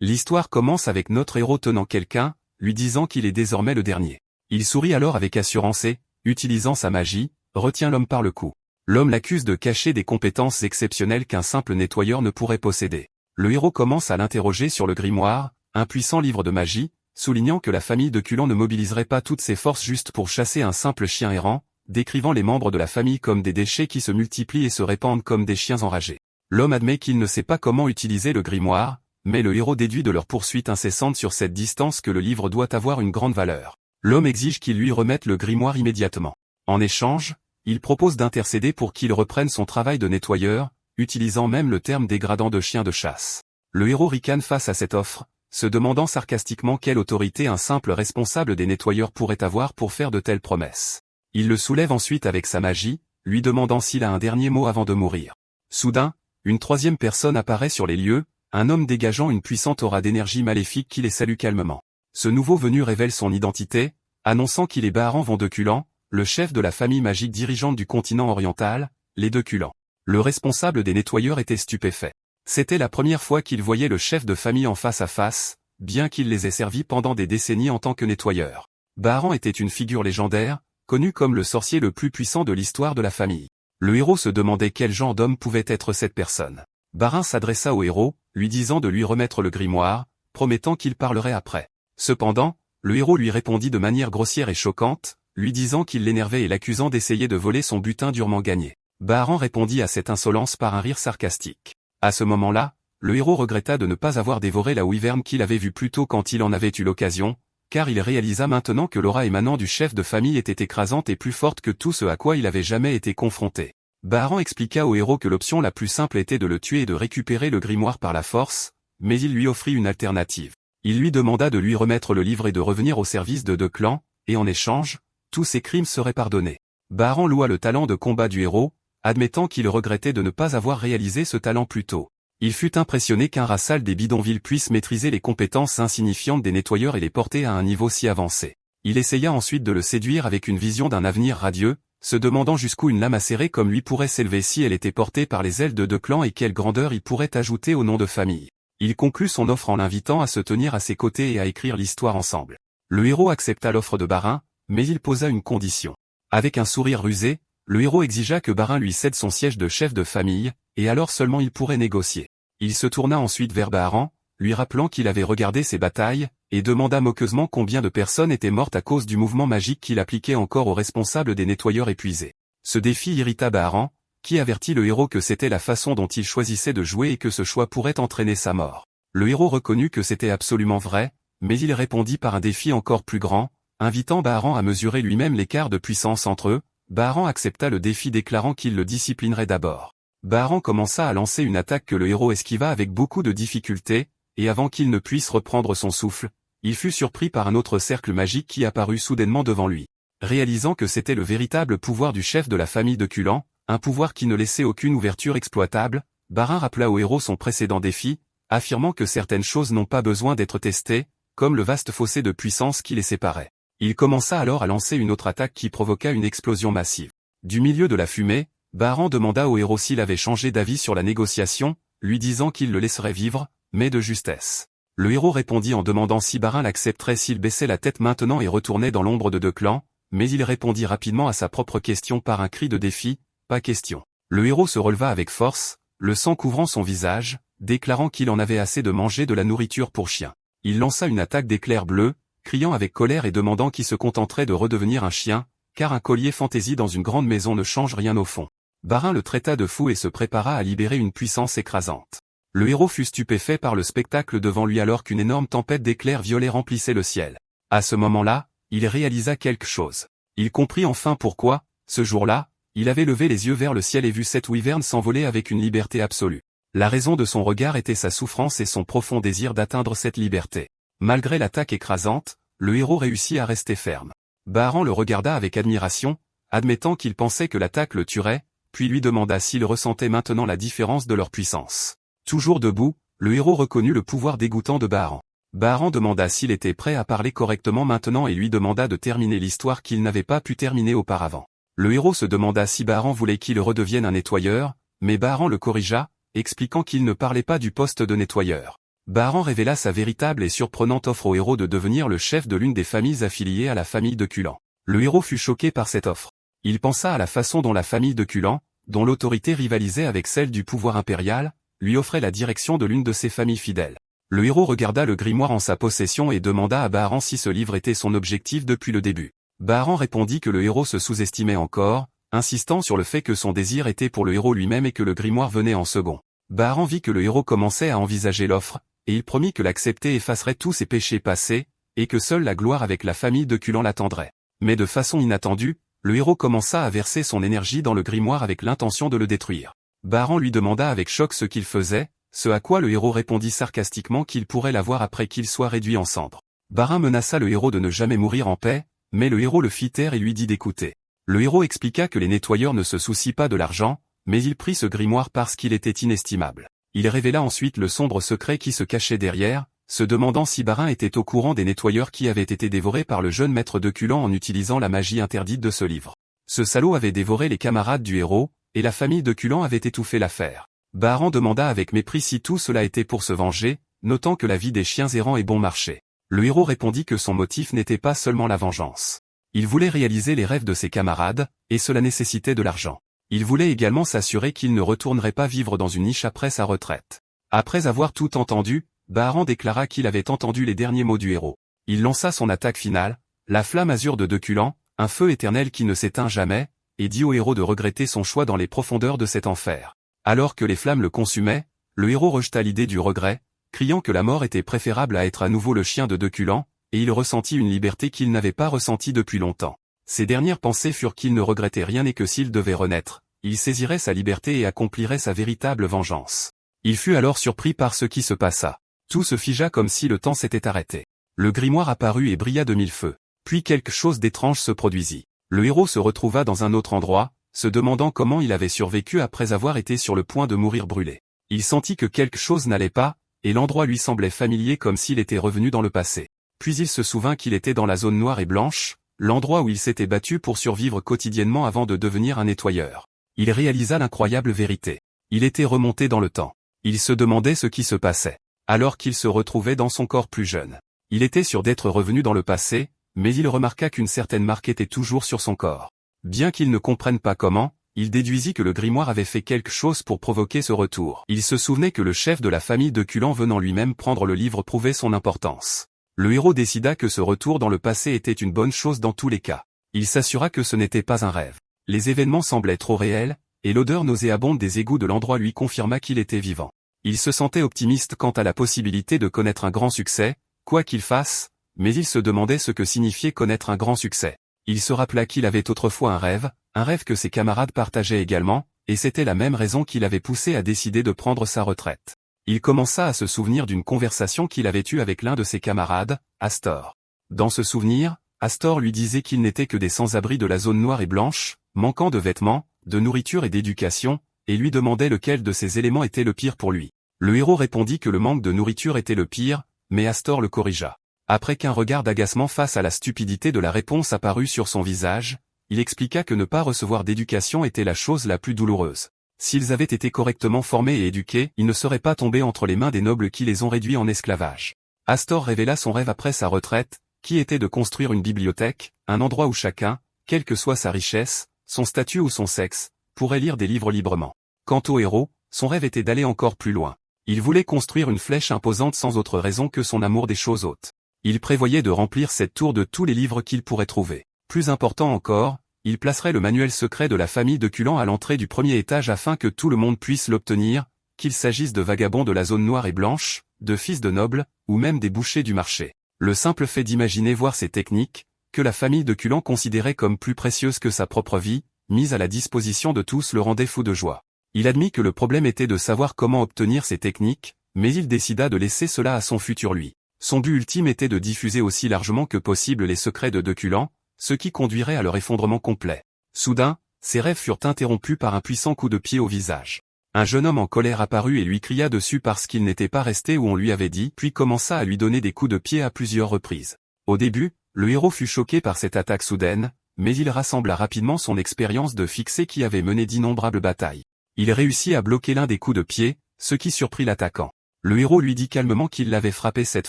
L'histoire commence avec notre héros tenant quelqu'un, lui disant qu'il est désormais le dernier. Il sourit alors avec assurance et, utilisant sa magie, retient l'homme par le cou. L'homme l'accuse de cacher des compétences exceptionnelles qu'un simple nettoyeur ne pourrait posséder. Le héros commence à l'interroger sur le grimoire, un puissant livre de magie, soulignant que la famille de Culan ne mobiliserait pas toutes ses forces juste pour chasser un simple chien errant, décrivant les membres de la famille comme des déchets qui se multiplient et se répandent comme des chiens enragés. L'homme admet qu'il ne sait pas comment utiliser le grimoire, mais le héros déduit de leur poursuite incessante sur cette distance que le livre doit avoir une grande valeur. L'homme exige qu'il lui remette le grimoire immédiatement. En échange, il propose d'intercéder pour qu'il reprenne son travail de nettoyeur, utilisant même le terme dégradant de chien de chasse. Le héros ricane face à cette offre, se demandant sarcastiquement quelle autorité un simple responsable des nettoyeurs pourrait avoir pour faire de telles promesses. Il le soulève ensuite avec sa magie, lui demandant s'il a un dernier mot avant de mourir. Soudain, une troisième personne apparaît sur les lieux, un homme dégageant une puissante aura d'énergie maléfique qui les salue calmement. Ce nouveau venu révèle son identité, annonçant qu'il est Baharan von de Culan, le chef de la famille magique dirigeante du continent oriental, les de Culan. Le responsable des nettoyeurs était stupéfait. C'était la première fois qu'il voyait le chef de famille en face à face, bien qu'il les ait servis pendant des décennies en tant que nettoyeur. Baharan était une figure légendaire, connu comme le sorcier le plus puissant de l'histoire de la famille. Le héros se demandait quel genre d'homme pouvait être cette personne. Baharan s'adressa au héros, lui disant de lui remettre le grimoire, promettant qu'il parlerait après. Cependant, le héros lui répondit de manière grossière et choquante, lui disant qu'il l'énervait et l'accusant d'essayer de voler son butin durement gagné. Baharan répondit à cette insolence par un rire sarcastique. À ce moment-là, le héros regretta de ne pas avoir dévoré la wyverne qu'il avait vue plus tôt quand il en avait eu l'occasion, car il réalisa maintenant que l'aura émanant du chef de famille était écrasante et plus forte que tout ce à quoi il avait jamais été confronté. Baharan expliqua au héros que l'option la plus simple était de le tuer et de récupérer le grimoire par la force, mais il lui offrit une alternative. Il lui demanda de lui remettre le livre et de revenir au service de deux clans, et en échange, tous ses crimes seraient pardonnés. Baharan loua le talent de combat du héros, admettant qu'il regrettait de ne pas avoir réalisé ce talent plus tôt. Il fut impressionné qu'un rassal des bidonvilles puisse maîtriser les compétences insignifiantes des nettoyeurs et les porter à un niveau si avancé. Il essaya ensuite de le séduire avec une vision d'un avenir radieux, se demandant jusqu'où une lame acérée comme lui pourrait s'élever si elle était portée par les ailes de deux clans et quelle grandeur il pourrait ajouter au nom de famille. Il conclut son offre en l'invitant à se tenir à ses côtés et à écrire l'histoire ensemble. Le héros accepta l'offre de Baharan, mais il posa une condition. Avec un sourire rusé, le héros exigea que Baharan lui cède son siège de chef de famille, et alors seulement il pourrait négocier. Il se tourna ensuite vers Baharan, lui rappelant qu'il avait regardé ses batailles, et demanda moqueusement combien de personnes étaient mortes à cause du mouvement magique qu'il appliquait encore aux responsables des nettoyeurs épuisés. Ce défi irrita Baharan, qui avertit le héros que c'était la façon dont il choisissait de jouer et que ce choix pourrait entraîner sa mort. Le héros reconnut que c'était absolument vrai, mais il répondit par un défi encore plus grand, invitant Baharan à mesurer lui-même l'écart de puissance entre eux. Baharan accepta le défi déclarant qu'il le disciplinerait d'abord. Baharan commença à lancer une attaque que le héros esquiva avec beaucoup de difficulté, et avant qu'il ne puisse reprendre son souffle, il fut surpris par un autre cercle magique qui apparut soudainement devant lui. Réalisant que c'était le véritable pouvoir du chef de la famille de Culan, un pouvoir qui ne laissait aucune ouverture exploitable, Baharan rappela au héros son précédent défi, affirmant que certaines choses n'ont pas besoin d'être testées, comme le vaste fossé de puissance qui les séparait. Il commença alors à lancer une autre attaque qui provoqua une explosion massive. Du milieu de la fumée, Baharan demanda au héros s'il avait changé d'avis sur la négociation, lui disant qu'il le laisserait vivre, mais de justesse. Le héros répondit en demandant si Baharan l'accepterait s'il baissait la tête maintenant et retournait dans l'ombre de deux clans, mais il répondit rapidement à sa propre question par un cri de défi, « Pas question ». Le héros se releva avec force, le sang couvrant son visage, déclarant qu'il en avait assez de manger de la nourriture pour chien. Il lança une attaque d'éclairs bleus, criant avec colère et demandant qui se contenterait de redevenir un chien, car un collier fantaisie dans une grande maison ne change rien au fond. Baharan le traita de fou et se prépara à libérer une puissance écrasante. Le héros fut stupéfait par le spectacle devant lui alors qu'une énorme tempête d'éclairs violets remplissait le ciel. À ce moment-là, il réalisa quelque chose. Il comprit enfin pourquoi, ce jour-là, il avait levé les yeux vers le ciel et vu cette wyverne s'envoler avec une liberté absolue. La raison de son regard était sa souffrance et son profond désir d'atteindre cette liberté. Malgré l'attaque écrasante, le héros réussit à rester ferme. Baharan le regarda avec admiration, admettant qu'il pensait que l'attaque le tuerait, puis lui demanda s'il ressentait maintenant la différence de leur puissance. Toujours debout, le héros reconnut le pouvoir dégoûtant de Baharan. Baharan demanda s'il était prêt à parler correctement maintenant et lui demanda de terminer l'histoire qu'il n'avait pas pu terminer auparavant. Le héros se demanda si Baharan voulait qu'il redevienne un nettoyeur, mais Baharan le corrigea, expliquant qu'il ne parlait pas du poste de nettoyeur. Baran révéla sa véritable et surprenante offre au héros de devenir le chef de l'une des familles affiliées à la famille de Culan. Le héros fut choqué par cette offre. Il pensa à la façon dont la famille de Culan, dont l'autorité rivalisait avec celle du pouvoir impérial, lui offrait la direction de l'une de ses familles fidèles. Le héros regarda le grimoire en sa possession et demanda à Baran si ce livre était son objectif depuis le début. Baran répondit que le héros se sous-estimait encore, insistant sur le fait que son désir était pour le héros lui-même et que le grimoire venait en second. Baran vit que le héros commençait à envisager l'offre, et il promit que l'accepter effacerait tous ses péchés passés, et que seule la gloire avec la famille de Culan l'attendrait. Mais de façon inattendue, le héros commença à verser son énergie dans le grimoire avec l'intention de le détruire. Baran lui demanda avec choc ce qu'il faisait, ce à quoi le héros répondit sarcastiquement qu'il pourrait la voir après qu'il soit réduit en cendres. Baran menaça le héros de ne jamais mourir en paix, mais le héros le fit taire et lui dit d'écouter. Le héros expliqua que les nettoyeurs ne se soucient pas de l'argent, mais il prit ce grimoire parce qu'il était inestimable. Il révéla ensuite le sombre secret qui se cachait derrière, se demandant si Baran était au courant des nettoyeurs qui avaient été dévorés par le jeune maître de Culan en utilisant la magie interdite de ce livre. Ce salaud avait dévoré les camarades du héros, et la famille de Culan avait étouffé l'affaire. Baran demanda avec mépris si tout cela était pour se venger, notant que la vie des chiens errants est bon marché. Le héros répondit que son motif n'était pas seulement la vengeance. Il voulait réaliser les rêves de ses camarades, et cela nécessitait de l'argent. Il voulait également s'assurer qu'il ne retournerait pas vivre dans une niche après sa retraite. Après avoir tout entendu, Baran déclara qu'il avait entendu les derniers mots du héros. Il lança son attaque finale, la flamme azur de Culan, un feu éternel qui ne s'éteint jamais, et dit au héros de regretter son choix dans les profondeurs de cet enfer. Alors que les flammes le consumaient, le héros rejeta l'idée du regret, criant que la mort était préférable à être à nouveau le chien de Culan, et il ressentit une liberté qu'il n'avait pas ressentie depuis longtemps. Ses dernières pensées furent qu'il ne regrettait rien et que s'il devait renaître, il saisirait sa liberté et accomplirait sa véritable vengeance. Il fut alors surpris par ce qui se passa. Tout se figea comme si le temps s'était arrêté. Le grimoire apparut et brilla de mille feux. Puis quelque chose d'étrange se produisit. Le héros se retrouva dans un autre endroit, se demandant comment il avait survécu après avoir été sur le point de mourir brûlé. Il sentit que quelque chose n'allait pas, et l'endroit lui semblait familier comme s'il était revenu dans le passé. Puis il se souvint qu'il était dans la zone noire et blanche, l'endroit où il s'était battu pour survivre quotidiennement avant de devenir un nettoyeur. Il réalisa l'incroyable vérité. Il était remonté dans le temps. Il se demandait ce qui se passait, alors qu'il se retrouvait dans son corps plus jeune. Il était sûr d'être revenu dans le passé, mais il remarqua qu'une certaine marque était toujours sur son corps. Bien qu'il ne comprenne pas comment, il déduisit que le grimoire avait fait quelque chose pour provoquer ce retour. Il se souvenait que le chef de la famille de Culan venant lui-même prendre le livre prouvait son importance. Le héros décida que ce retour dans le passé était une bonne chose dans tous les cas. Il s'assura que ce n'était pas un rêve. Les événements semblaient trop réels, et l'odeur nauséabonde des égouts de l'endroit lui confirma qu'il était vivant. Il se sentait optimiste quant à la possibilité de connaître un grand succès, quoi qu'il fasse, mais il se demandait ce que signifiait connaître un grand succès. Il se rappela qu'il avait autrefois un rêve que ses camarades partageaient également, et c'était la même raison qui l'avait poussé à décider de prendre sa retraite. Il commença à se souvenir d'une conversation qu'il avait eue avec l'un de ses camarades, Astor. Dans ce souvenir, Astor lui disait qu'ils n'étaient que des sans-abri de la zone noire et blanche, manquant de vêtements, de nourriture et d'éducation, et lui demandait lequel de ces éléments était le pire pour lui. Le héros répondit que le manque de nourriture était le pire, mais Astor le corrigea. Après qu'un regard d'agacement face à la stupidité de la réponse apparut sur son visage, il expliqua que ne pas recevoir d'éducation était la chose la plus douloureuse. S'ils avaient été correctement formés et éduqués, ils ne seraient pas tombés entre les mains des nobles qui les ont réduits en esclavage. Astor révéla son rêve après sa retraite, qui était de construire une bibliothèque, un endroit où chacun, quelle que soit sa richesse, son statut ou son sexe, pourrait lire des livres librement. Quant au héros, son rêve était d'aller encore plus loin. Il voulait construire une flèche imposante sans autre raison que son amour des choses hautes. Il prévoyait de remplir cette tour de tous les livres qu'il pourrait trouver. Plus important encore, il placerait le manuel secret de la famille de Culan à l'entrée du premier étage afin que tout le monde puisse l'obtenir, qu'il s'agisse de vagabonds de la zone noire et blanche, de fils de nobles, ou même des bouchers du marché. Le simple fait d'imaginer voir ces techniques, que la famille de Culan considérait comme plus précieuses que sa propre vie, mise à la disposition de tous le rendait fou de joie. Il admit que le problème était de savoir comment obtenir ces techniques, mais il décida de laisser cela à son futur lui. Son but ultime était de diffuser aussi largement que possible les secrets de Culan, ce qui conduirait à leur effondrement complet. Soudain, ses rêves furent interrompus par un puissant coup de pied au visage. Un jeune homme en colère apparut et lui cria dessus parce qu'il n'était pas resté où on lui avait dit, puis commença à lui donner des coups de pied à plusieurs reprises. Au début, le héros fut choqué par cette attaque soudaine, mais il rassembla rapidement son expérience de fixé qui avait mené d'innombrables batailles. Il réussit à bloquer l'un des coups de pied, ce qui surprit l'attaquant. Le héros lui dit calmement qu'il l'avait frappé 7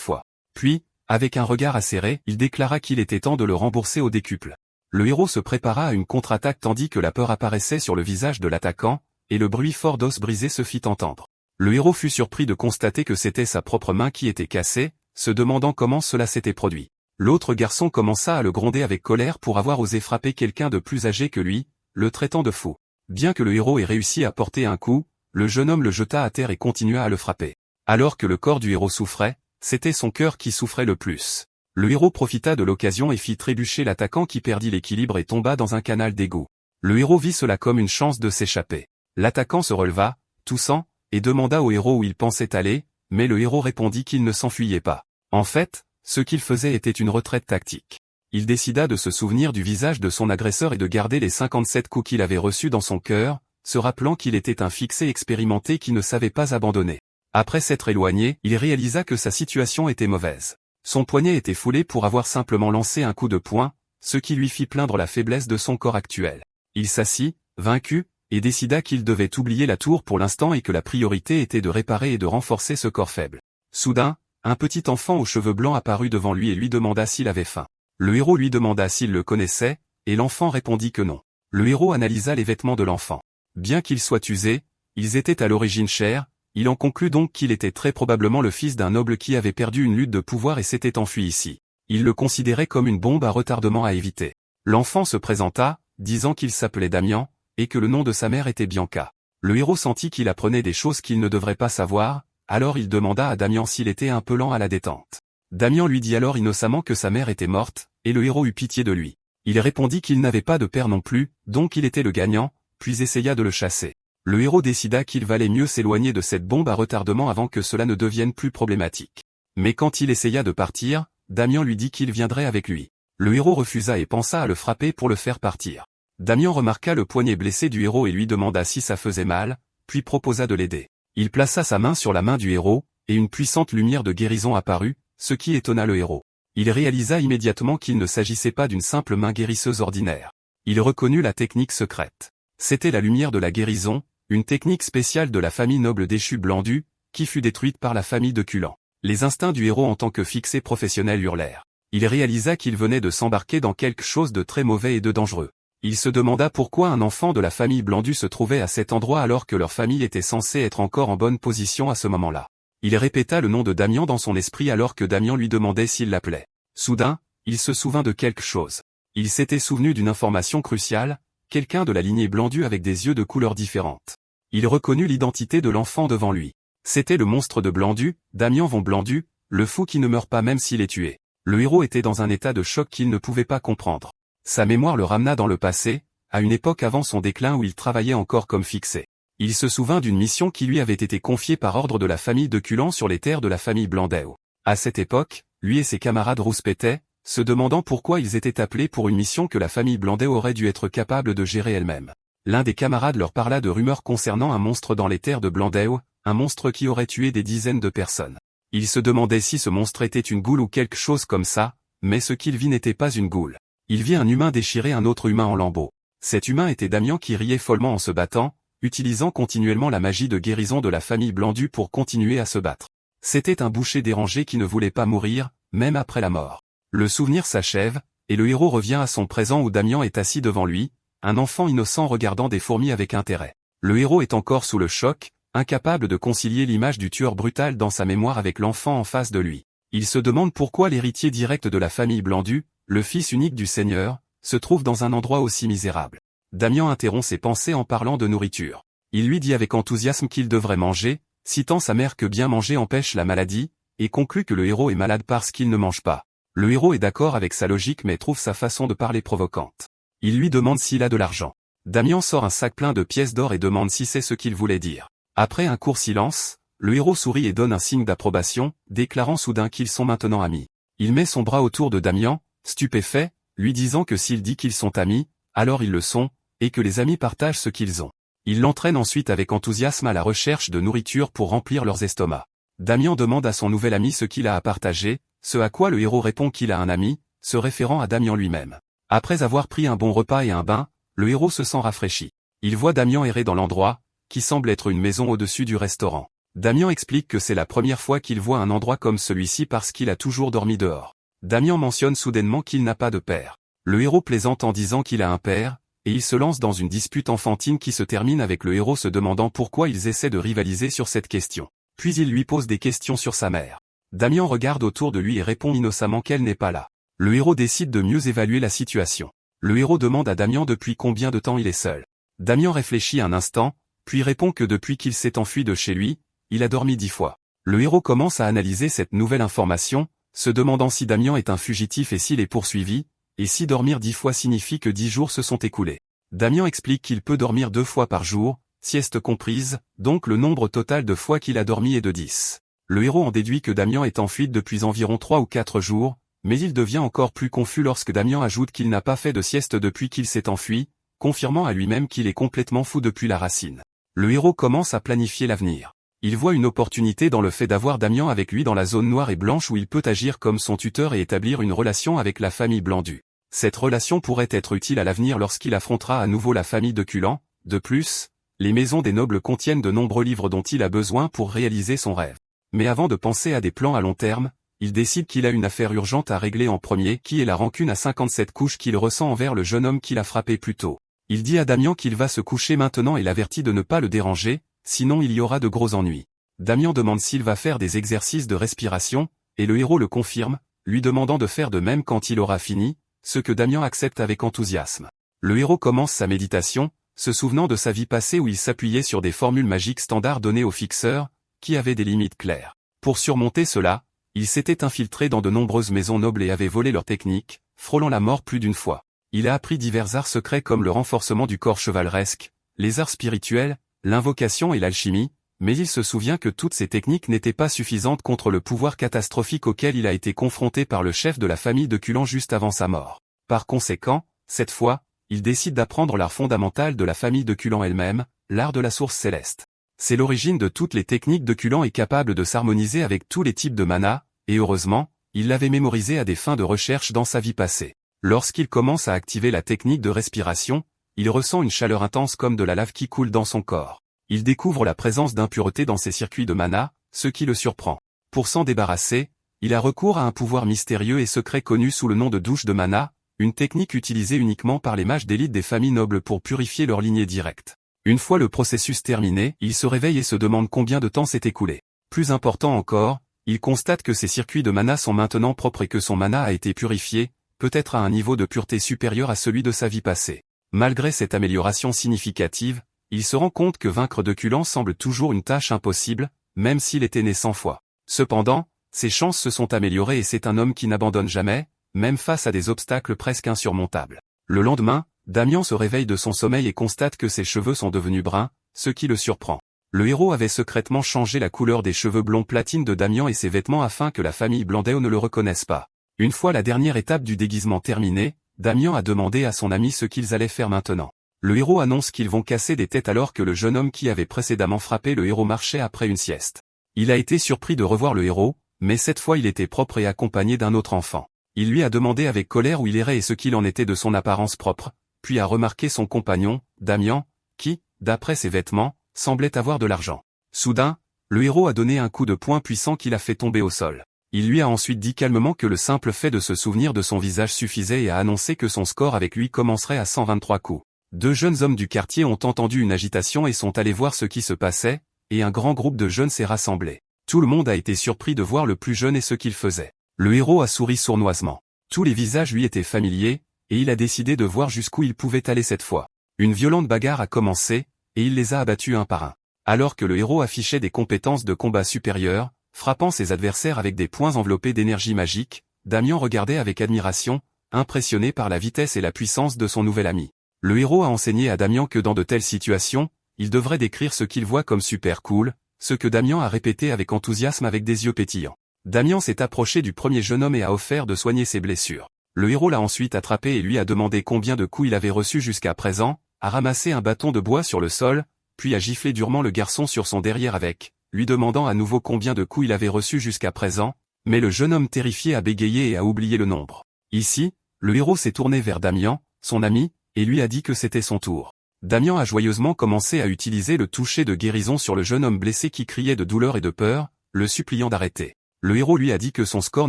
fois. Puis, avec un regard acéré, il déclara qu'il était temps de le rembourser au décuple. Le héros se prépara à une contre-attaque tandis que la peur apparaissait sur le visage de l'attaquant, et le bruit fort d'os brisés se fit entendre. Le héros fut surpris de constater que c'était sa propre main qui était cassée, se demandant comment cela s'était produit. L'autre garçon commença à le gronder avec colère pour avoir osé frapper quelqu'un de plus âgé que lui, le traitant de fou. Bien que le héros ait réussi à porter un coup, le jeune homme le jeta à terre et continua à le frapper. Alors que le corps du héros souffrait, c'était son cœur qui souffrait le plus. Le héros profita de l'occasion et fit trébucher l'attaquant qui perdit l'équilibre et tomba dans un canal d'égout. Le héros vit cela comme une chance de s'échapper. L'attaquant se releva, toussant, et demanda au héros où il pensait aller, mais le héros répondit qu'il ne s'enfuyait pas. En fait, ce qu'il faisait était une retraite tactique. Il décida de se souvenir du visage de son agresseur et de garder les 57 coups qu'il avait reçus dans son cœur, se rappelant qu'il était un fixé expérimenté qui ne savait pas abandonner. Après s'être éloigné, il réalisa que sa situation était mauvaise. Son poignet était foulé pour avoir simplement lancé un coup de poing, ce qui lui fit plaindre la faiblesse de son corps actuel. Il s'assit, vaincu, et décida qu'il devait oublier la tour pour l'instant et que la priorité était de réparer et de renforcer ce corps faible. Soudain, un petit enfant aux cheveux blancs apparut devant lui et lui demanda s'il avait faim. Le héros lui demanda s'il le connaissait, et l'enfant répondit que non. Le héros analysa les vêtements de l'enfant. Bien qu'ils soient usés, ils étaient à l'origine chers, il en conclut donc qu'il était très probablement le fils d'un noble qui avait perdu une lutte de pouvoir et s'était enfui ici. Il le considérait comme une bombe à retardement à éviter. L'enfant se présenta, disant qu'il s'appelait Damian, et que le nom de sa mère était Bianca. Le héros sentit qu'il apprenait des choses qu'il ne devrait pas savoir, alors il demanda à Damian s'il était un peu lent à la détente. Damian lui dit alors innocemment que sa mère était morte, et le héros eut pitié de lui. Il répondit qu'il n'avait pas de père non plus, donc il était le gagnant, puis essaya de le chasser. Le héros décida qu'il valait mieux s'éloigner de cette bombe à retardement avant que cela ne devienne plus problématique. Mais quand il essaya de partir, Damian lui dit qu'il viendrait avec lui. Le héros refusa et pensa à le frapper pour le faire partir. Damian remarqua le poignet blessé du héros et lui demanda si ça faisait mal, puis proposa de l'aider. Il plaça sa main sur la main du héros, et une puissante lumière de guérison apparut, ce qui étonna le héros. Il réalisa immédiatement qu'il ne s'agissait pas d'une simple main guérisseuse ordinaire. Il reconnut la technique secrète. C'était la lumière de la guérison, une technique spéciale de la famille noble déchue Blandu, qui fut détruite par la famille de Culan. Les instincts du héros en tant que fixé professionnel hurlèrent. Il réalisa qu'il venait de s'embarquer dans quelque chose de très mauvais et de dangereux. Il se demanda pourquoi un enfant de la famille Blandu se trouvait à cet endroit alors que leur famille était censée être encore en bonne position à ce moment-là. Il répéta le nom de Damian dans son esprit alors que Damian lui demandait s'il l'appelait. Soudain, il se souvint de quelque chose. Il s'était souvenu d'une information cruciale, quelqu'un de la lignée Blandu avec des yeux de couleurs différentes. Il reconnut l'identité de l'enfant devant lui. C'était le monstre de Blandu, Damian von Blandu, le fou qui ne meurt pas même s'il est tué. Le héros était dans un état de choc qu'il ne pouvait pas comprendre. Sa mémoire le ramena dans le passé, à une époque avant son déclin où il travaillait encore comme fixé. Il se souvint d'une mission qui lui avait été confiée par ordre de la famille de Culan sur les terres de la famille Blandéo. À cette époque, lui et ses camarades rouspétaient, se demandant pourquoi ils étaient appelés pour une mission que la famille Blandéo aurait dû être capable de gérer elle-même. L'un des camarades leur parla de rumeurs concernant un monstre dans les terres de Blandéo, un monstre qui aurait tué des dizaines de personnes. Il se demandait si ce monstre était une goule ou quelque chose comme ça, mais ce qu'il vit n'était pas une goule. Il vit un humain déchirer un autre humain en lambeaux. Cet humain était Damian qui riait follement en se battant, utilisant continuellement la magie de guérison de la famille Blandu pour continuer à se battre. C'était un boucher dérangé qui ne voulait pas mourir, même après la mort. Le souvenir s'achève, et le héros revient à son présent où Damian est assis devant lui, un enfant innocent regardant des fourmis avec intérêt. Le héros est encore sous le choc, incapable de concilier l'image du tueur brutal dans sa mémoire avec l'enfant en face de lui. Il se demande pourquoi l'héritier direct de la famille Blandu, le fils unique du Seigneur, se trouve dans un endroit aussi misérable. Damian interrompt ses pensées en parlant de nourriture. Il lui dit avec enthousiasme qu'il devrait manger, citant sa mère que bien manger empêche la maladie, et conclut que le héros est malade parce qu'il ne mange pas. Le héros est d'accord avec sa logique mais trouve sa façon de parler provocante. Il lui demande s'il a de l'argent. Damian sort un sac plein de pièces d'or et demande si c'est ce qu'il voulait dire. Après un court silence, le héros sourit et donne un signe d'approbation, déclarant soudain qu'ils sont maintenant amis. Il met son bras autour de Damian, stupéfait, lui disant que s'il dit qu'ils sont amis, alors ils le sont, et que les amis partagent ce qu'ils ont. Il l'entraîne ensuite avec enthousiasme à la recherche de nourriture pour remplir leurs estomacs. Damian demande à son nouvel ami ce qu'il a à partager, ce à quoi le héros répond qu'il a un ami, se référant à Damian lui-même. Après avoir pris un bon repas et un bain, le héros se sent rafraîchi. Il voit Damian errer dans l'endroit, qui semble être une maison au-dessus du restaurant. Damian explique que c'est la première fois qu'il voit un endroit comme celui-ci parce qu'il a toujours dormi dehors. Damian mentionne soudainement qu'il n'a pas de père. Le héros plaisante en disant qu'il a un père, et il se lance dans une dispute enfantine qui se termine avec le héros se demandant pourquoi ils essaient de rivaliser sur cette question. Puis il lui pose des questions sur sa mère. Damian regarde autour de lui et répond innocemment qu'elle n'est pas là. Le héros décide de mieux évaluer la situation. Le héros demande à Damian depuis combien de temps il est seul. Damian réfléchit un instant, puis répond que depuis qu'il s'est enfui de chez lui, il a dormi 10 fois. Le héros commence à analyser cette nouvelle information, se demandant si Damian est un fugitif et s'il est poursuivi, et si dormir 10 fois signifie que 10 jours se sont écoulés. Damian explique qu'il peut dormir 2 fois par jour, sieste comprise, donc le nombre total de fois qu'il a dormi est de 10. Le héros en déduit que Damian est en fuite depuis environ 3 ou 4 jours, mais il devient encore plus confus lorsque Damian ajoute qu'il n'a pas fait de sieste depuis qu'il s'est enfui, confirmant à lui-même qu'il est complètement fou depuis la racine. Le héros commence à planifier l'avenir. Il voit une opportunité dans le fait d'avoir Damian avec lui dans la zone noire et blanche où il peut agir comme son tuteur et établir une relation avec la famille Blandu. Cette relation pourrait être utile à l'avenir lorsqu'il affrontera à nouveau la famille de Culan. De plus, les maisons des nobles contiennent de nombreux livres dont il a besoin pour réaliser son rêve. Mais avant de penser à des plans à long terme, il décide qu'il a une affaire urgente à régler en premier qui est la rancune à 57 couches qu'il ressent envers le jeune homme qu'il a frappé plus tôt. Il dit à Damian qu'il va se coucher maintenant et l'avertit de ne pas le déranger, sinon il y aura de gros ennuis. Damian demande s'il va faire des exercices de respiration, et le héros le confirme, lui demandant de faire de même quand il aura fini, ce que Damian accepte avec enthousiasme. Le héros commence sa méditation, se souvenant de sa vie passée où il s'appuyait sur des formules magiques standards données aux fixeurs, qui avaient des limites claires. Pour surmonter cela, il s'était infiltré dans de nombreuses maisons nobles et avait volé leurs techniques, frôlant la mort plus d'une fois. Il a appris divers arts secrets comme le renforcement du corps chevaleresque, les arts spirituels, l'invocation et l'alchimie, mais il se souvient que toutes ces techniques n'étaient pas suffisantes contre le pouvoir catastrophique auquel il a été confronté par le chef de la famille de Culan juste avant sa mort. Par conséquent, cette fois, il décide d'apprendre l'art fondamental de la famille de Culan elle-même, l'art de la source céleste. C'est l'origine de toutes les techniques de Culan et capable de s'harmoniser avec tous les types de mana, et heureusement, il l'avait mémorisé à des fins de recherche dans sa vie passée. Lorsqu'il commence à activer la technique de respiration, il ressent une chaleur intense comme de la lave qui coule dans son corps. Il découvre la présence d'impuretés dans ses circuits de mana, ce qui le surprend. Pour s'en débarrasser, il a recours à un pouvoir mystérieux et secret connu sous le nom de douche de mana, une technique utilisée uniquement par les mages d'élite des familles nobles pour purifier leur lignée directe. Une fois le processus terminé, il se réveille et se demande combien de temps s'est écoulé. Plus important encore, il constate que ses circuits de mana sont maintenant propres et que son mana a été purifié, peut-être à un niveau de pureté supérieur à celui de sa vie passée. Malgré cette amélioration significative, il se rend compte que vaincre de Culan semble toujours une tâche impossible, même s'il était né 100 fois. Cependant, ses chances se sont améliorées et c'est un homme qui n'abandonne jamais, même face à des obstacles presque insurmontables. Le lendemain, Damian se réveille de son sommeil et constate que ses cheveux sont devenus bruns, ce qui le surprend. Le héros avait secrètement changé la couleur des cheveux blonds platine de Damian et ses vêtements afin que la famille Blandeo ne le reconnaisse pas. Une fois la dernière étape du déguisement terminée, Damian a demandé à son ami ce qu'ils allaient faire maintenant. Le héros annonce qu'ils vont casser des têtes alors que le jeune homme qui avait précédemment frappé le héros marchait après une sieste. Il a été surpris de revoir le héros, mais cette fois il était propre et accompagné d'un autre enfant. Il lui a demandé avec colère où il errait et ce qu'il en était de son apparence propre, puis a remarqué son compagnon, Damian, qui, d'après ses vêtements, semblait avoir de l'argent. Soudain, le héros a donné un coup de poing puissant qui l'a fait tomber au sol. Il lui a ensuite dit calmement que le simple fait de se souvenir de son visage suffisait et a annoncé que son score avec lui commencerait à 123 coups. 2 jeunes hommes du quartier ont entendu une agitation et sont allés voir ce qui se passait, et un grand groupe de jeunes s'est rassemblé. Tout le monde a été surpris de voir le plus jeune et ce qu'il faisait. Le héros a souri sournoisement. Tous les visages lui étaient familiers, et il a décidé de voir jusqu'où il pouvait aller cette fois. Une violente bagarre a commencé, et il les a abattus un par un. Alors que le héros affichait des compétences de combat supérieures, frappant ses adversaires avec des poings enveloppés d'énergie magique, Damian regardait avec admiration, impressionné par la vitesse et la puissance de son nouvel ami. Le héros a enseigné à Damian que dans de telles situations, il devrait décrire ce qu'il voit comme super cool, ce que Damian a répété avec enthousiasme avec des yeux pétillants. Damian s'est approché du premier jeune homme et a offert de soigner ses blessures. Le héros l'a ensuite attrapé et lui a demandé combien de coups il avait reçu jusqu'à présent, a ramassé un bâton de bois sur le sol, puis a giflé durement le garçon sur son derrière avec, lui demandant à nouveau combien de coups il avait reçu jusqu'à présent, mais le jeune homme terrifié a bégayé et a oublié le nombre. Ici, le héros s'est tourné vers Damian, son ami, et lui a dit que c'était son tour. Damien a joyeusement commencé à utiliser le toucher de guérison sur le jeune homme blessé qui criait de douleur et de peur, le suppliant d'arrêter. Le héros lui a dit que son score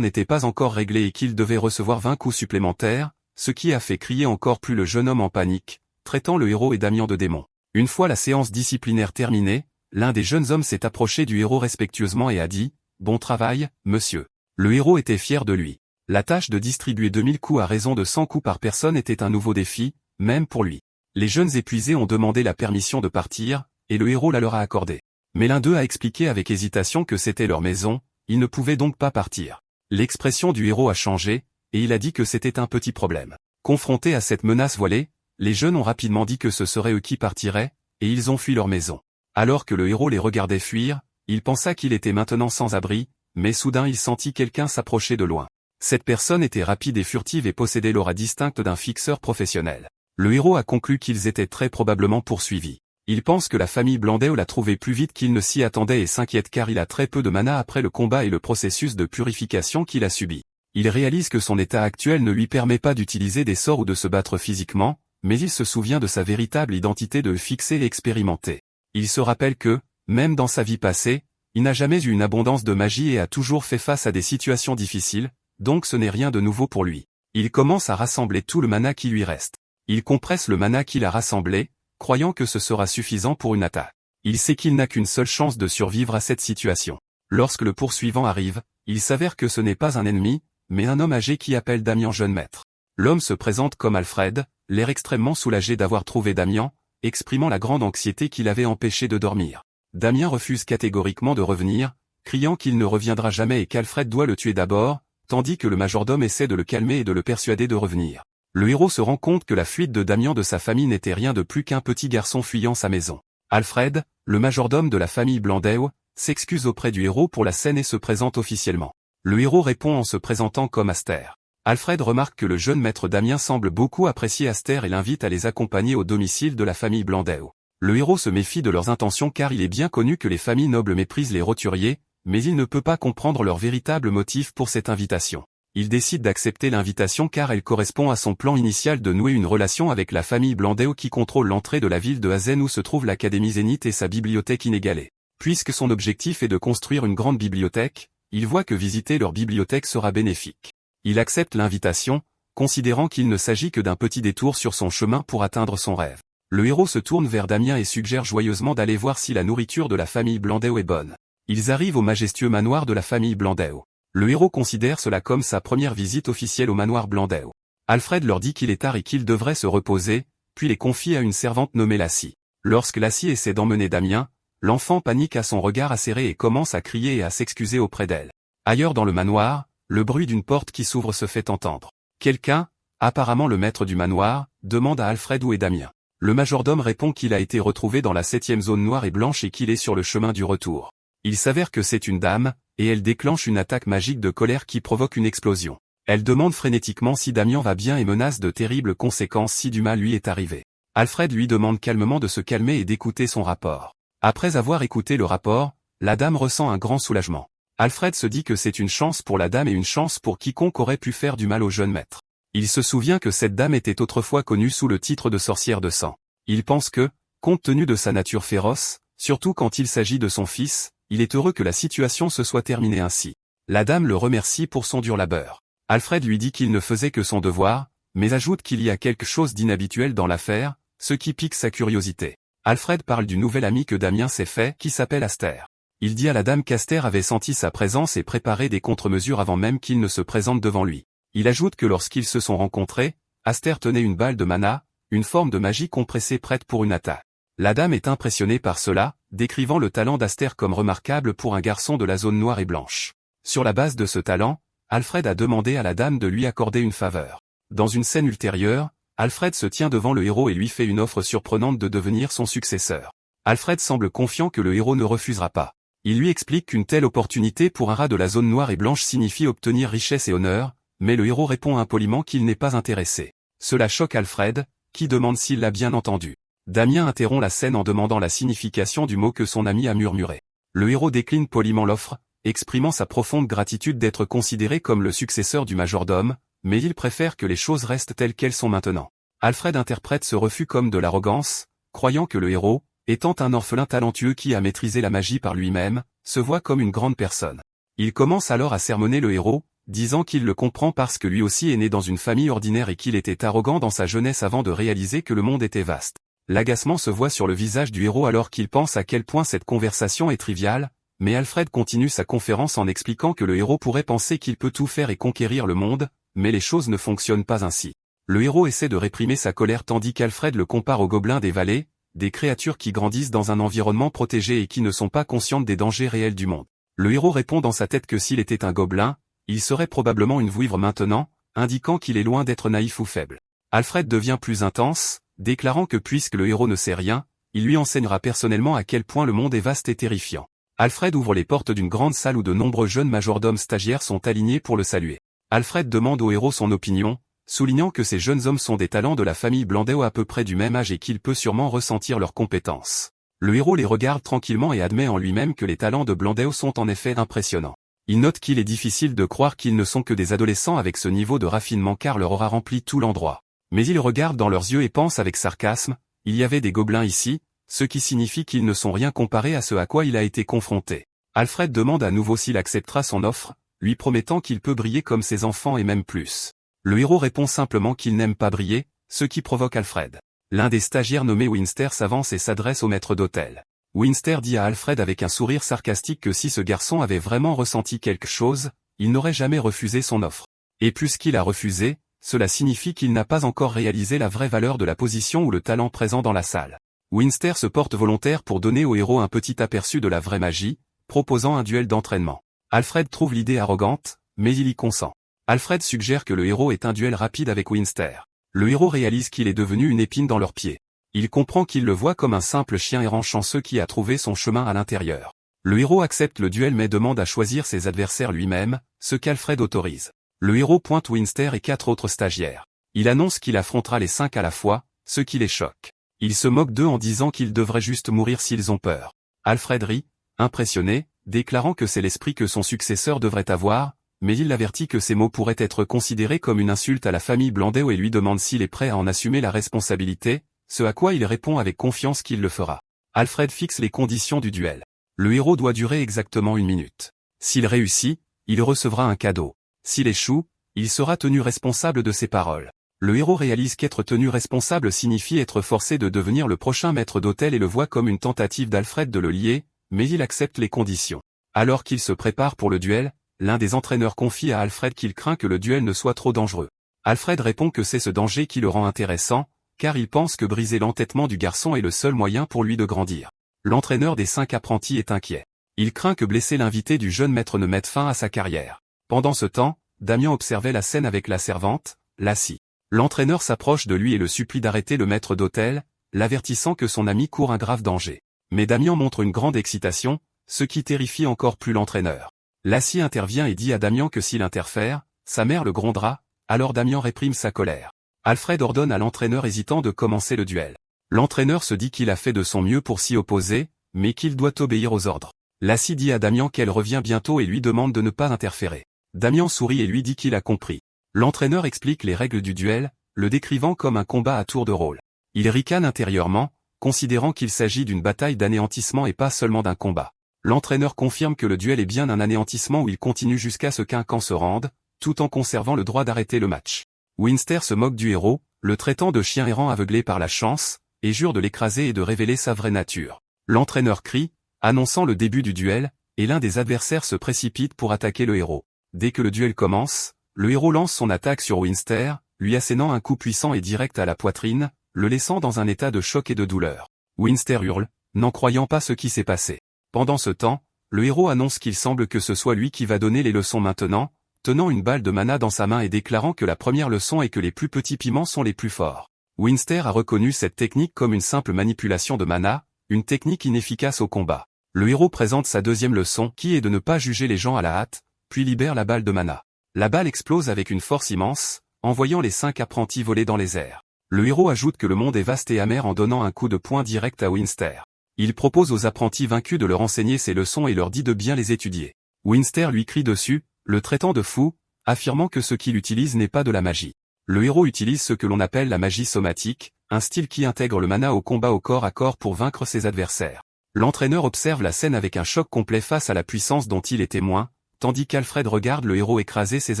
n'était pas encore réglé et qu'il devait recevoir 20 coups supplémentaires, ce qui a fait crier encore plus le jeune homme en panique, traitant le héros et Damien de démons. Une fois la séance disciplinaire terminée, l'un des jeunes hommes s'est approché du héros respectueusement et a dit « Bon travail, monsieur ». Le héros était fier de lui. La tâche de distribuer 2000 coups à raison de 100 coups par personne était un nouveau défi, même pour lui. Les jeunes épuisés ont demandé la permission de partir, et le héros la leur a accordée. Mais l'un d'eux a expliqué avec hésitation que c'était leur maison, ils ne pouvaient donc pas partir. L'expression du héros a changé, et il a dit que c'était un petit problème. Confrontés à cette menace voilée, les jeunes ont rapidement dit que ce serait eux qui partiraient, et ils ont fui leur maison. Alors que le héros les regardait fuir, il pensa qu'il était maintenant sans abri, mais soudain il sentit quelqu'un s'approcher de loin. Cette personne était rapide et furtive et possédait l'aura distincte d'un fixeur professionnel. Le héros a conclu qu'ils étaient très probablement poursuivis. Il pense que la famille Blandao l'a trouvé plus vite qu'il ne s'y attendait et s'inquiète car il a très peu de mana après le combat et le processus de purification qu'il a subi. Il réalise que son état actuel ne lui permet pas d'utiliser des sorts ou de se battre physiquement, mais il se souvient de sa véritable identité de fixé et expérimenté. Il se rappelle que, même dans sa vie passée, il n'a jamais eu une abondance de magie et a toujours fait face à des situations difficiles, donc ce n'est rien de nouveau pour lui. Il commence à rassembler tout le mana qui lui reste. Il compresse le mana qu'il a rassemblé, croyant que ce sera suffisant pour une attaque. Il sait qu'il n'a qu'une seule chance de survivre à cette situation. Lorsque le poursuivant arrive, il s'avère que ce n'est pas un ennemi, mais un homme âgé qui appelle Damien jeune maître. L'homme se présente comme Alfred, l'air extrêmement soulagé d'avoir trouvé Damien, exprimant la grande anxiété qui l'avait empêché de dormir. Damien refuse catégoriquement de revenir, criant qu'il ne reviendra jamais et qu'Alfred doit le tuer d'abord, tandis que le majordome essaie de le calmer et de le persuader de revenir. Le héros se rend compte que la fuite de Damien de sa famille n'était rien de plus qu'un petit garçon fuyant sa maison. Alfred, le majordome de la famille Blandao, s'excuse auprès du héros pour la scène et se présente officiellement. Le héros répond en se présentant comme Aster. Alfred remarque que le jeune maître Damien semble beaucoup apprécier Aster et l'invite à les accompagner au domicile de la famille Blandao. Le héros se méfie de leurs intentions car il est bien connu que les familles nobles méprisent les roturiers, mais il ne peut pas comprendre leur véritable motif pour cette invitation. Il décide d'accepter l'invitation car elle correspond à son plan initial de nouer une relation avec la famille Blandao qui contrôle l'entrée de la ville de Hazen où se trouve l'Académie Zénith et sa bibliothèque inégalée. Puisque son objectif est de construire une grande bibliothèque, il voit que visiter leur bibliothèque sera bénéfique. Il accepte l'invitation, considérant qu'il ne s'agit que d'un petit détour sur son chemin pour atteindre son rêve. Le héros se tourne vers Damien et suggère joyeusement d'aller voir si la nourriture de la famille Blandao est bonne. Ils arrivent au majestueux manoir de la famille Blandao. Le héros considère cela comme sa première visite officielle au manoir Blandao. Alfred leur dit qu'il est tard et qu'ils devraient se reposer, puis les confie à une servante nommée Lassie. Lorsque Lassie essaie d'emmener Damien, l'enfant panique à son regard acéré et commence à crier et à s'excuser auprès d'elle. Ailleurs dans le manoir, le bruit d'une porte qui s'ouvre se fait entendre. Quelqu'un, apparemment le maître du manoir, demande à Alfred où est Damien. Le majordome répond qu'il a été retrouvé dans la 7e zone noire et blanche et qu'il est sur le chemin du retour. Il s'avère que c'est une dame, et elle déclenche une attaque magique de colère qui provoque une explosion. Elle demande frénétiquement si Damien va bien et menace de terribles conséquences si du mal lui est arrivé. Alfred lui demande calmement de se calmer et d'écouter son rapport. Après avoir écouté le rapport, la dame ressent un grand soulagement. Alfred se dit que c'est une chance pour la dame et une chance pour quiconque aurait pu faire du mal au jeune maître. Il se souvient que cette dame était autrefois connue sous le titre de sorcière de sang. Il pense que, compte tenu de sa nature féroce, surtout quand il s'agit de son fils, il est heureux que la situation se soit terminée ainsi. La dame le remercie pour son dur labeur. Alfred lui dit qu'il ne faisait que son devoir, mais ajoute qu'il y a quelque chose d'inhabituel dans l'affaire, ce qui pique sa curiosité. Alfred parle du nouvel ami que Damien s'est fait, qui s'appelle Aster. Il dit à la dame qu'Aster avait senti sa présence et préparé des contre-mesures avant même qu'il ne se présente devant lui. Il ajoute que lorsqu'ils se sont rencontrés, Aster tenait une balle de mana, une forme de magie compressée prête pour une attaque. La dame est impressionnée par cela, décrivant le talent d'Aster comme remarquable pour un garçon de la zone noire et blanche. Sur la base de ce talent, Alfred a demandé à la dame de lui accorder une faveur. Dans une scène ultérieure, Alfred se tient devant le héros et lui fait une offre surprenante de devenir son successeur. Alfred semble confiant que le héros ne refusera pas. Il lui explique qu'une telle opportunité pour un rat de la zone noire et blanche signifie obtenir richesse et honneur, mais le héros répond impoliment qu'il n'est pas intéressé. Cela choque Alfred, qui demande s'il l'a bien entendu. Damien interrompt la scène en demandant la signification du mot que son ami a murmuré. Le héros décline poliment l'offre, exprimant sa profonde gratitude d'être considéré comme le successeur du majordome, mais il préfère que les choses restent telles qu'elles sont maintenant. Alfred interprète ce refus comme de l'arrogance, croyant que le héros, étant un orphelin talentueux qui a maîtrisé la magie par lui-même, se voit comme une grande personne. Il commence alors à sermonner le héros, disant qu'il le comprend parce que lui aussi est né dans une famille ordinaire et qu'il était arrogant dans sa jeunesse avant de réaliser que le monde était vaste. L'agacement se voit sur le visage du héros alors qu'il pense à quel point cette conversation est triviale, mais Alfred continue sa conférence en expliquant que le héros pourrait penser qu'il peut tout faire et conquérir le monde, mais les choses ne fonctionnent pas ainsi. Le héros essaie de réprimer sa colère tandis qu'Alfred le compare aux gobelins des vallées, des créatures qui grandissent dans un environnement protégé et qui ne sont pas conscientes des dangers réels du monde. Le héros répond dans sa tête que s'il était un gobelin, il serait probablement une vouivre maintenant, indiquant qu'il est loin d'être naïf ou faible. Alfred devient plus intense, déclarant que puisque le héros ne sait rien, il lui enseignera personnellement à quel point le monde est vaste et terrifiant. Alfred ouvre les portes d'une grande salle où de nombreux jeunes majordomes stagiaires sont alignés pour le saluer. Alfred demande au héros son opinion, soulignant que ces jeunes hommes sont des talents de la famille Blandeo à peu près du même âge et qu'il peut sûrement ressentir leurs compétences. Le héros les regarde tranquillement et admet en lui-même que les talents de Blandeo sont en effet impressionnants. Il note qu'il est difficile de croire qu'ils ne sont que des adolescents avec ce niveau de raffinement car leur aura rempli tout l'endroit. Mais il regarde dans leurs yeux et pense avec sarcasme, il y avait des gobelins ici, ce qui signifie qu'ils ne sont rien comparés à ce à quoi il a été confronté. Alfred demande à nouveau s'il acceptera son offre, lui promettant qu'il peut briller comme ses enfants et même plus. Le héros répond simplement qu'il n'aime pas briller, ce qui provoque Alfred. L'un des stagiaires nommé Winster s'avance et s'adresse au maître d'hôtel. Winster dit à Alfred avec un sourire sarcastique que si ce garçon avait vraiment ressenti quelque chose, il n'aurait jamais refusé son offre. Et puisqu'il a refusé, cela signifie qu'il n'a pas encore réalisé la vraie valeur de la position ou le talent présent dans la salle. Winster se porte volontaire pour donner au héros un petit aperçu de la vraie magie, proposant un duel d'entraînement. Alfred trouve l'idée arrogante, mais il y consent. Alfred suggère que le héros ait un duel rapide avec Winster. Le héros réalise qu'il est devenu une épine dans leurs pieds. Il comprend qu'il le voit comme un simple chien errant chanceux qui a trouvé son chemin à l'intérieur. Le héros accepte le duel mais demande à choisir ses adversaires lui-même, ce qu'Alfred autorise. Le héros pointe Winster et 4 autres stagiaires. Il annonce qu'il affrontera les 5 à la fois, ce qui les choque. Il se moque d'eux en disant qu'ils devraient juste mourir s'ils ont peur. Alfred rit, impressionné, déclarant que c'est l'esprit que son successeur devrait avoir, mais il l'avertit que ces mots pourraient être considérés comme une insulte à la famille Blandeo et lui demande s'il est prêt à en assumer la responsabilité, ce à quoi il répond avec confiance qu'il le fera. Alfred fixe les conditions du duel. Le héros doit durer exactement 1 minute. S'il réussit, il recevra un cadeau. S'il échoue, il sera tenu responsable de ses paroles. Le héros réalise qu'être tenu responsable signifie être forcé de devenir le prochain maître d'hôtel et le voit comme une tentative d'Alfred de le lier, mais il accepte les conditions. Alors qu'il se prépare pour le duel, l'un des entraîneurs confie à Alfred qu'il craint que le duel ne soit trop dangereux. Alfred répond que c'est ce danger qui le rend intéressant, car il pense que briser l'entêtement du garçon est le seul moyen pour lui de grandir. L'entraîneur des 5 apprentis est inquiet. Il craint que blesser l'invité du jeune maître ne mette fin à sa carrière. Pendant ce temps, Damien observait la scène avec la servante, Lassie. L'entraîneur s'approche de lui et le supplie d'arrêter le maître d'hôtel, l'avertissant que son ami court un grave danger. Mais Damien montre une grande excitation, ce qui terrifie encore plus l'entraîneur. Lassie intervient et dit à Damien que s'il interfère, sa mère le grondera, alors Damien réprime sa colère. Alfred ordonne à l'entraîneur hésitant de commencer le duel. L'entraîneur se dit qu'il a fait de son mieux pour s'y opposer, mais qu'il doit obéir aux ordres. Lassie dit à Damien qu'elle revient bientôt et lui demande de ne pas interférer. Damien sourit et lui dit qu'il a compris. L'entraîneur explique les règles du duel, le décrivant comme un combat à tour de rôle. Il ricane intérieurement, considérant qu'il s'agit d'une bataille d'anéantissement et pas seulement d'un combat. L'entraîneur confirme que le duel est bien un anéantissement où il continue jusqu'à ce qu'un camp se rende, tout en conservant le droit d'arrêter le match. Winster se moque du héros, le traitant de chien errant aveuglé par la chance, et jure de l'écraser et de révéler sa vraie nature. L'entraîneur crie, annonçant le début du duel, et l'un des adversaires se précipite pour attaquer le héros. Dès que le duel commence, le héros lance son attaque sur Winster, lui assénant un coup puissant et direct à la poitrine, le laissant dans un état de choc et de douleur. Winster hurle, n'en croyant pas ce qui s'est passé. Pendant ce temps, le héros annonce qu'il semble que ce soit lui qui va donner les leçons maintenant, tenant une balle de mana dans sa main et déclarant que la première leçon est que les plus petits piments sont les plus forts. Winster a reconnu cette technique comme une simple manipulation de mana, une technique inefficace au combat. Le héros présente sa deuxième leçon qui est de ne pas juger les gens à la hâte, puis libère la balle de mana. La balle explose avec une force immense, envoyant les 5 apprentis voler dans les airs. Le héros ajoute que le monde est vaste et amer en donnant un coup de poing direct à Winster. Il propose aux apprentis vaincus de leur enseigner ces leçons et leur dit de bien les étudier. Winster lui crie dessus, le traitant de fou, affirmant que ce qu'il utilise n'est pas de la magie. Le héros utilise ce que l'on appelle la magie somatique, un style qui intègre le mana au combat au corps à corps pour vaincre ses adversaires. L'entraîneur observe la scène avec un choc complet face à la puissance dont il est témoin, tandis qu'Alfred regarde le héros écraser ses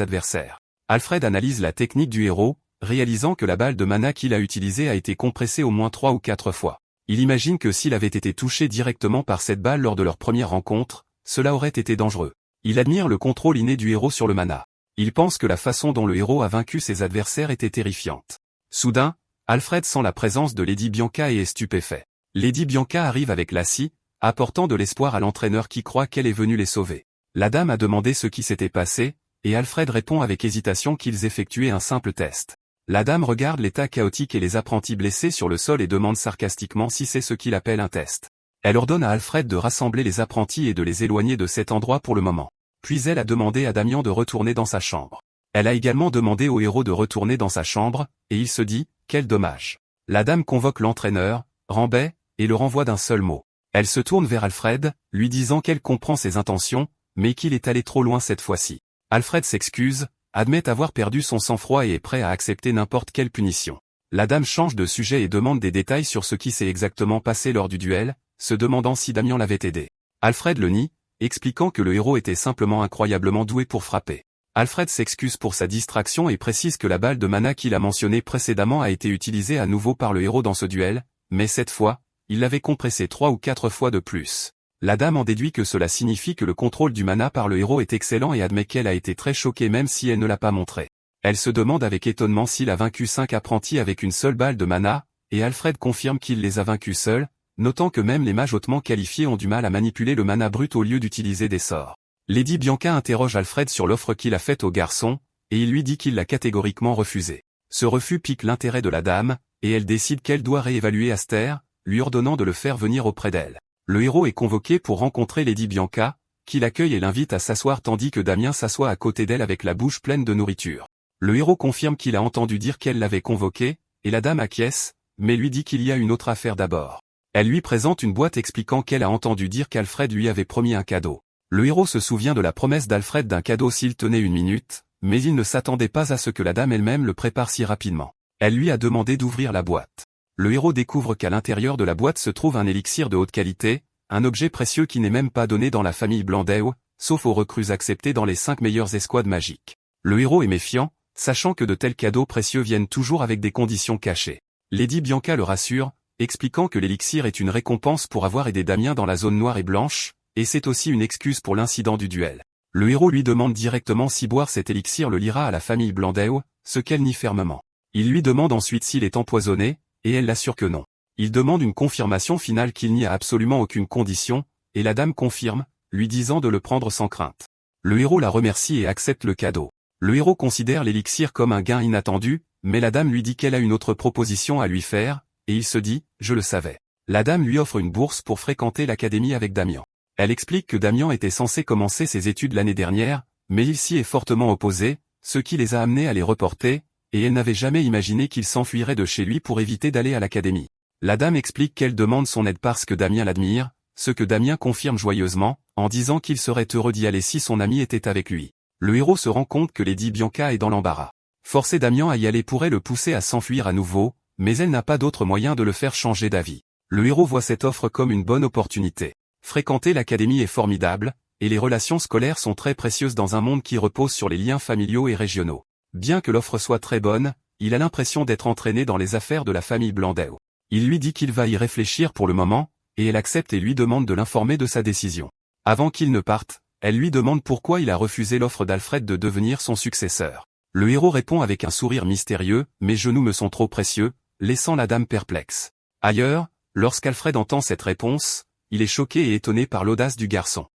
adversaires. Alfred analyse la technique du héros, réalisant que la balle de mana qu'il a utilisée a été compressée au moins 3 ou 4 fois. Il imagine que s'il avait été touché directement par cette balle lors de leur première rencontre, cela aurait été dangereux. Il admire le contrôle inné du héros sur le mana. Il pense que la façon dont le héros a vaincu ses adversaires était terrifiante. Soudain, Alfred sent la présence de Lady Bianca et est stupéfait. Lady Bianca arrive avec Lassie, apportant de l'espoir à l'entraîneur qui croit qu'elle est venue les sauver. La dame a demandé ce qui s'était passé, et Alfred répond avec hésitation qu'ils effectuaient un simple test. La dame regarde l'état chaotique et les apprentis blessés sur le sol et demande sarcastiquement si c'est ce qu'il appelle un test. Elle ordonne à Alfred de rassembler les apprentis et de les éloigner de cet endroit pour le moment. Puis elle a demandé à Damian de retourner dans sa chambre. Elle a également demandé au héros de retourner dans sa chambre, et il se dit, quel dommage. La dame convoque l'entraîneur, Rambay, et le renvoie d'un seul mot. Elle se tourne vers Alfred, lui disant qu'elle comprend ses intentions, mais qu'il est allé trop loin cette fois-ci. Alfred s'excuse, admet avoir perdu son sang-froid et est prêt à accepter n'importe quelle punition. La dame change de sujet et demande des détails sur ce qui s'est exactement passé lors du duel, se demandant si Damian l'avait aidé. Alfred le nie, expliquant que le héros était simplement incroyablement doué pour frapper. Alfred s'excuse pour sa distraction et précise que la balle de mana qu'il a mentionnée précédemment a été utilisée à nouveau par le héros dans ce duel, mais cette fois, il l'avait compressée 3 ou 4 fois de plus. La dame en déduit que cela signifie que le contrôle du mana par le héros est excellent et admet qu'elle a été très choquée même si elle ne l'a pas montré. Elle se demande avec étonnement s'il a vaincu 5 apprentis avec une seule balle de mana, et Alfred confirme qu'il les a vaincus seul, notant que même les mages hautement qualifiés ont du mal à manipuler le mana brut au lieu d'utiliser des sorts. Lady Bianca interroge Alfred sur l'offre qu'il a faite au garçon, et il lui dit qu'il l'a catégoriquement refusée. Ce refus pique l'intérêt de la dame, et elle décide qu'elle doit réévaluer Aster, lui ordonnant de le faire venir auprès d'elle. Le héros est convoqué pour rencontrer Lady Bianca, qui l'accueille et l'invite à s'asseoir tandis que Damien s'assoit à côté d'elle avec la bouche pleine de nourriture. Le héros confirme qu'il a entendu dire qu'elle l'avait convoqué, et la dame acquiesce, mais lui dit qu'il y a une autre affaire d'abord. Elle lui présente une boîte expliquant qu'elle a entendu dire qu'Alfred lui avait promis un cadeau. Le héros se souvient de la promesse d'Alfred d'un cadeau s'il tenait 1 minute, mais il ne s'attendait pas à ce que la dame elle-même le prépare si rapidement. Elle lui a demandé d'ouvrir la boîte. Le héros découvre qu'à l'intérieur de la boîte se trouve un élixir de haute qualité, un objet précieux qui n'est même pas donné dans la famille Blandeu, sauf aux recrues acceptées dans les 5 meilleures escouades magiques. Le héros est méfiant, sachant que de tels cadeaux précieux viennent toujours avec des conditions cachées. Lady Bianca le rassure, expliquant que l'élixir est une récompense pour avoir aidé Damien dans la zone noire et blanche, et c'est aussi une excuse pour l'incident du duel. Le héros lui demande directement si boire cet élixir le liera à la famille Blandeu, ce qu'elle nie fermement. Il lui demande ensuite s'il est empoisonné, et elle l'assure que non. Il demande une confirmation finale qu'il n'y a absolument aucune condition, et la dame confirme, lui disant de le prendre sans crainte. Le héros la remercie et accepte le cadeau. Le héros considère l'élixir comme un gain inattendu, mais la dame lui dit qu'elle a une autre proposition à lui faire, et il se dit, je le savais. La dame lui offre une bourse pour fréquenter l'académie avec Damien. Elle explique que Damien était censé commencer ses études l'année dernière, mais il s'y est fortement opposé, ce qui les a amenés à les reporter, et elle n'avait jamais imaginé qu'il s'enfuirait de chez lui pour éviter d'aller à l'académie. La dame explique qu'elle demande son aide parce que Damien l'admire, ce que Damien confirme joyeusement, en disant qu'il serait heureux d'y aller si son ami était avec lui. Le héros se rend compte que Lady Bianca est dans l'embarras. Forcer Damien à y aller pourrait le pousser à s'enfuir à nouveau, mais elle n'a pas d'autre moyen de le faire changer d'avis. Le héros voit cette offre comme une bonne opportunité. Fréquenter l'académie est formidable, et les relations scolaires sont très précieuses dans un monde qui repose sur les liens familiaux et régionaux. Bien que l'offre soit très bonne, il a l'impression d'être entraîné dans les affaires de la famille Blandeu. Il lui dit qu'il va y réfléchir pour le moment, et elle accepte et lui demande de l'informer de sa décision. Avant qu'il ne parte, elle lui demande pourquoi il a refusé l'offre d'Alfred de devenir son successeur. Le héros répond avec un sourire mystérieux, « Mes genoux me sont trop précieux », laissant la dame perplexe. Ailleurs, lorsqu'Alfred entend cette réponse, il est choqué et étonné par l'audace du garçon.